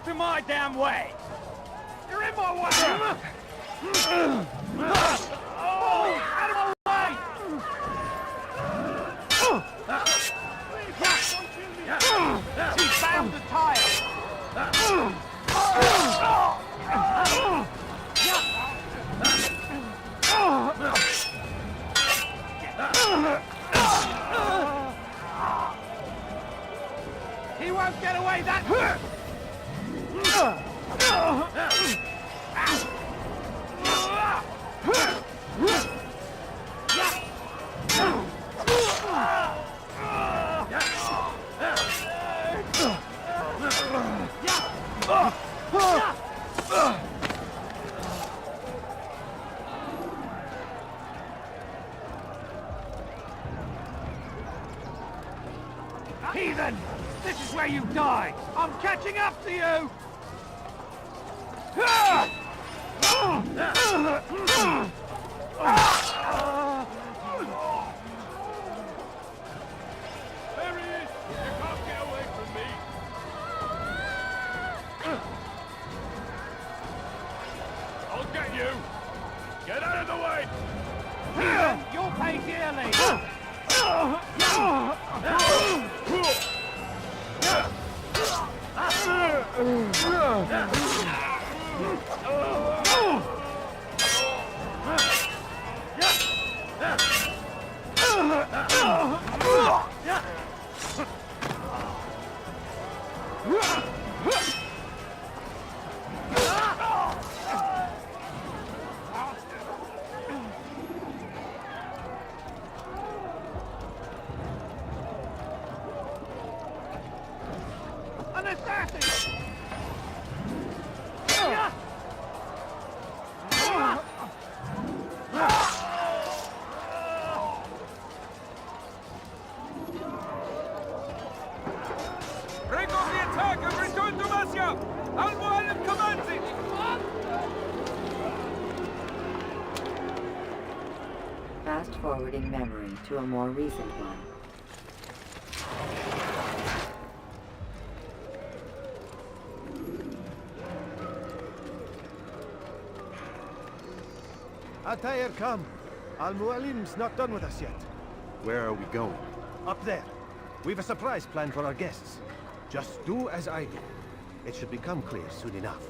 of my damn way! You're in my way! Oh, out of my way! She found the tire! He won't get away that quick! Heathen! This is where you die! I'm catching up to you! There he is! You can't get away from me! I'll get you! Get out of the way! Heathen, you'll pay dearly! An assassin! Break off the attack and return to Masya! Al-Mualim commands it! Fast-forwarding memory to a more recent one. Altair, come. Al-Mualim's not done with us yet. Where are we going? Up there. We've a surprise plan for our guests. Just do as I do. It should become clear soon enough.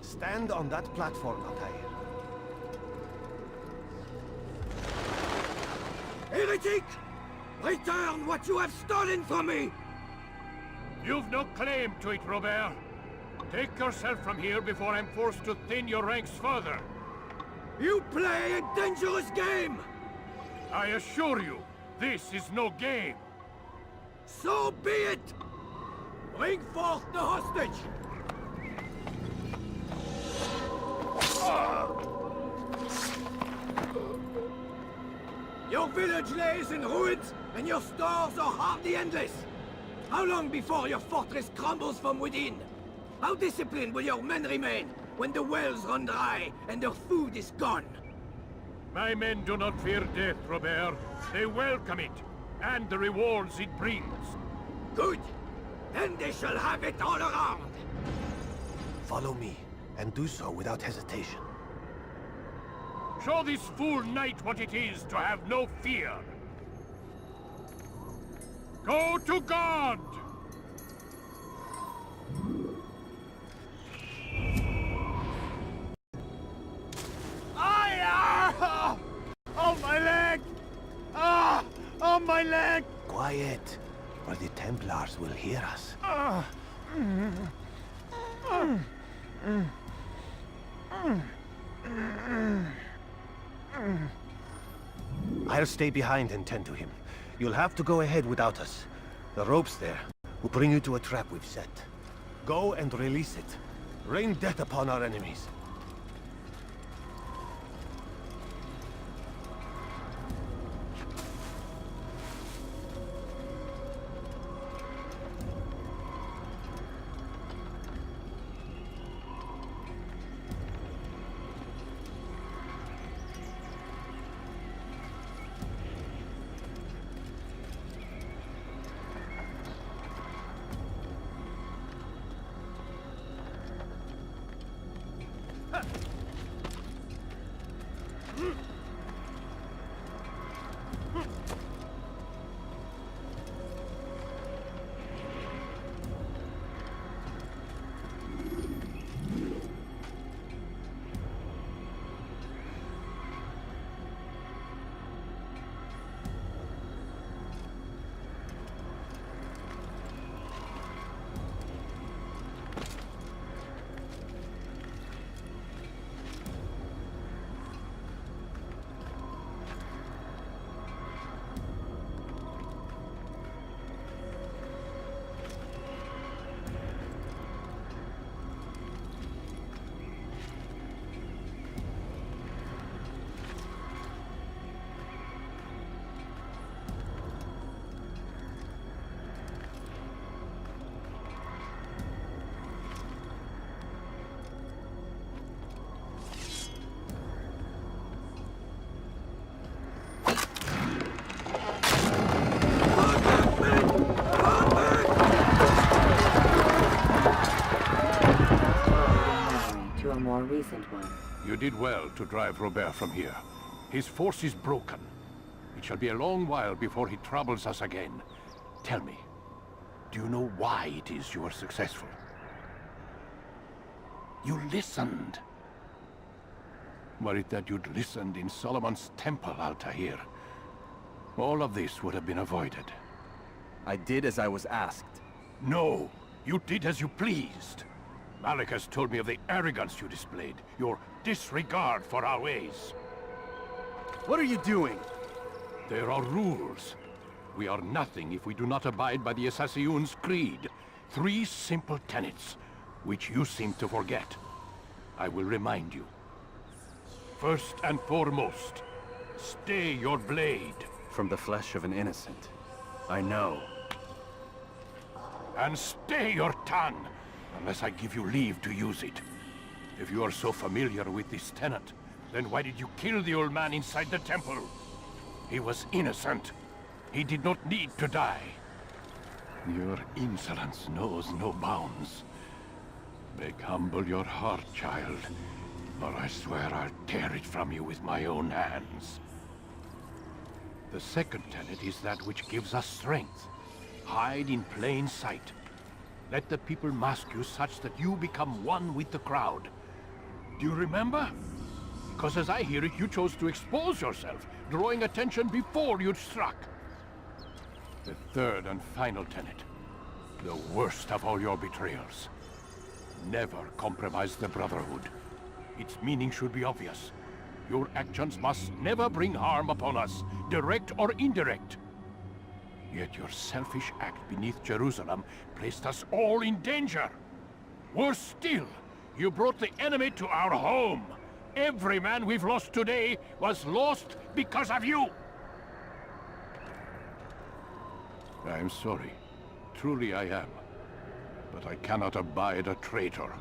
Stand on that platform, Altair. Heretic! Return what you have stolen from me! You've no claim to it, Robert. Take yourself from here before I'm forced to thin your ranks further. You play a dangerous game! I assure you, this is no game. So be it! Bring forth the hostage! Your village lays in ruins, and your stores are hardly endless. How long before your fortress crumbles from within? How disciplined will your men remain when the wells run dry and their food is gone? My men do not fear death, Robert. They welcome it, and the rewards it brings. Good. Then they shall have it all around. Follow me, and do so without hesitation. Show this fool knight what it is to have no fear. Go to God! Oh, my leg! Ah! Oh, my leg! Quiet, or the Templars will hear us. I'll stay behind and tend to him. You'll have to go ahead without us. The ropes there will bring you to a trap we've set. Go and release it. Rain death upon our enemies. recent one. You did well to drive Robert from here. His force is broken. It shall be a long while before he troubles us again. Tell me, do you know why it is you were successful? You listened. Were it that you'd listened in Solomon's temple, Altair, all of this would have been avoided. I did as I was asked. No, you did as you pleased. Malik has told me of the arrogance you displayed, your disregard for our ways. What are you doing? There are rules. We are nothing if we do not abide by the Assassin's creed. 3 simple tenets, which you seem to forget. I will remind you. First and foremost, stay your blade. From the flesh of an innocent. I know. And stay your tongue, unless I give you leave to use it. If you are so familiar with this tenet, then why did you kill the old man inside the temple? He was innocent. He did not need to die. Your insolence knows no bounds. Make humble your heart, child, or I swear I'll tear it from you with my own hands. The second tenet is that which gives us strength. Hide in plain sight. Let the people mask you such that you become one with the crowd. Do you remember? Because as I hear it, you chose to expose yourself, drawing attention before you'd struck. The third and final tenet. The worst of all your betrayals. Never compromise the Brotherhood. Its meaning should be obvious. Your actions must never bring harm upon us, direct or indirect. Yet your selfish act beneath Jerusalem placed us all in danger. Worse still, you brought the enemy to our home. Every man we've lost today was lost because of you. I'm sorry. Truly I am. But I cannot abide a traitor.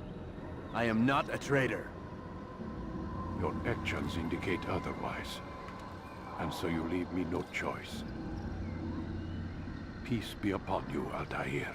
I am not a traitor. Your actions indicate otherwise. And so you leave me no choice. Peace be upon you, Altair.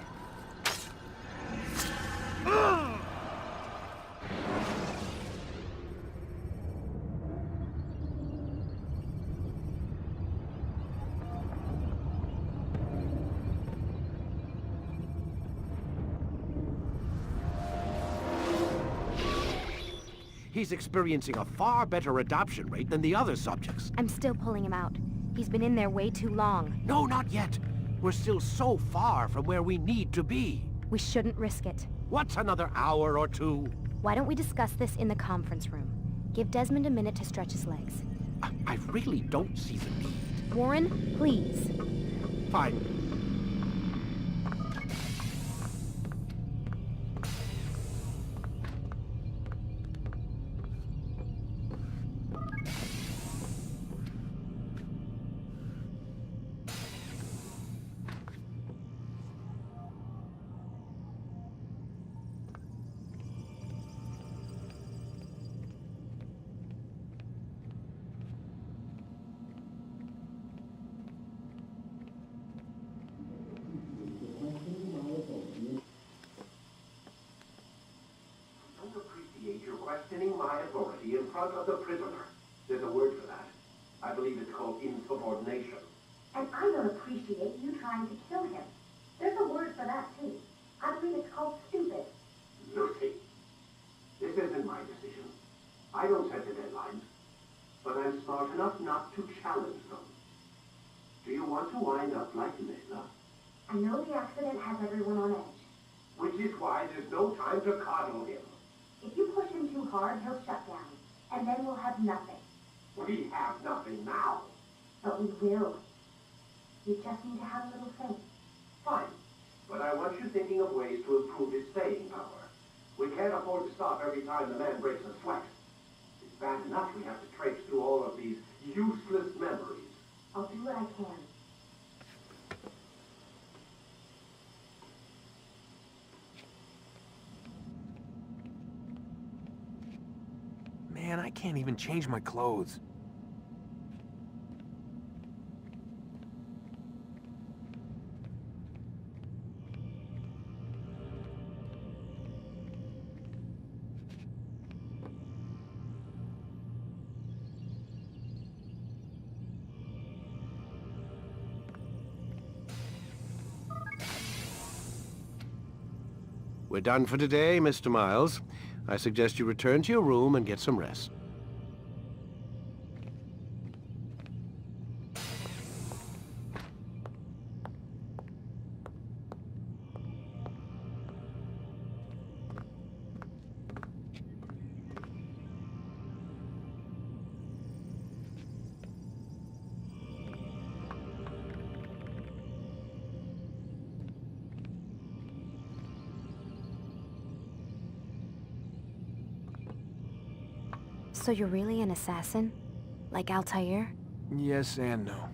He's experiencing a far better adoption rate than the other subjects. I'm still pulling him out. He's been in there way too long. No, not yet. We're still so far from where we need to be. We shouldn't risk it. What's another hour or two? Why don't we discuss this in the conference room? Give Desmond a minute to stretch his legs. I really don't see the need. Warren, please. Fine. You're questioning my authority in front of the prisoner. There's a word for that. I believe it's called insubordination. And I don't appreciate you trying to kill him. There's a word for that, too. I believe it's called stupid. Lucy, this isn't my decision. I don't set the deadlines. But I'm smart enough not to challenge them. Do you want to wind up like Layla? I know the accident has everyone on edge. Which is why there's no time to coddle him. If you push him too hard, he'll shut down. And then we'll have nothing. We have nothing now. But we will. You just need to have a little faith. Fine. But I want you thinking of ways to improve his staying power. We can't afford to stop every time the man breaks a sweat. It's bad enough we have to traipse through all of these useless memories. I'll do what I can. Man, I can't even change my clothes. We're done for today, Mr. Miles. I suggest you return to your room and get some rest. So you're really an assassin? Like Altair? Yes and no.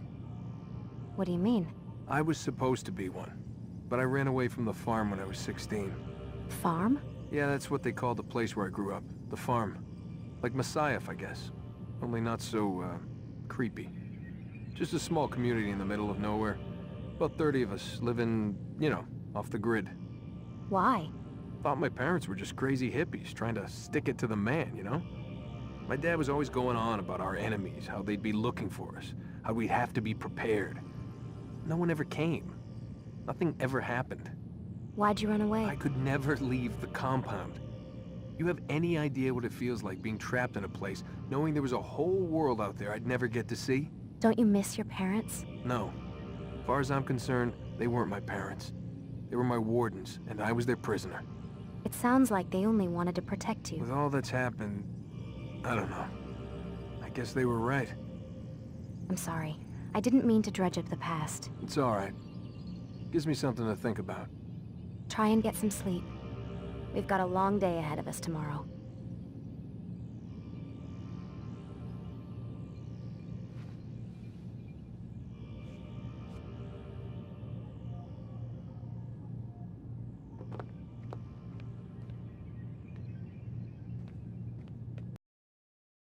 What do you mean? I was supposed to be one, but I ran away from the farm when I was 16. Farm? Yeah, that's what they called the place where I grew up. The farm. Like Messiah, I guess. Only not so, creepy. Just a small community in the middle of nowhere. About 30 of us living, you know, off the grid. Why? Thought my parents were just crazy hippies trying to stick it to the man, you know? My dad was always going on about our enemies, how they'd be looking for us, how we'd have to be prepared. No one ever came. Nothing ever happened. Why'd you run away? I could never leave the compound. You have any idea what it feels like being trapped in a place, knowing there was a whole world out there I'd never get to see? Don't you miss your parents? No. As far as I'm concerned, they weren't my parents. They were my wardens, and I was their prisoner. It sounds like they only wanted to protect you. With all that's happened, I don't know. I guess they were right. I'm sorry. I didn't mean to dredge up the past. It's all right. Gives me something to think about. Try and get some sleep. We've got a long day ahead of us tomorrow.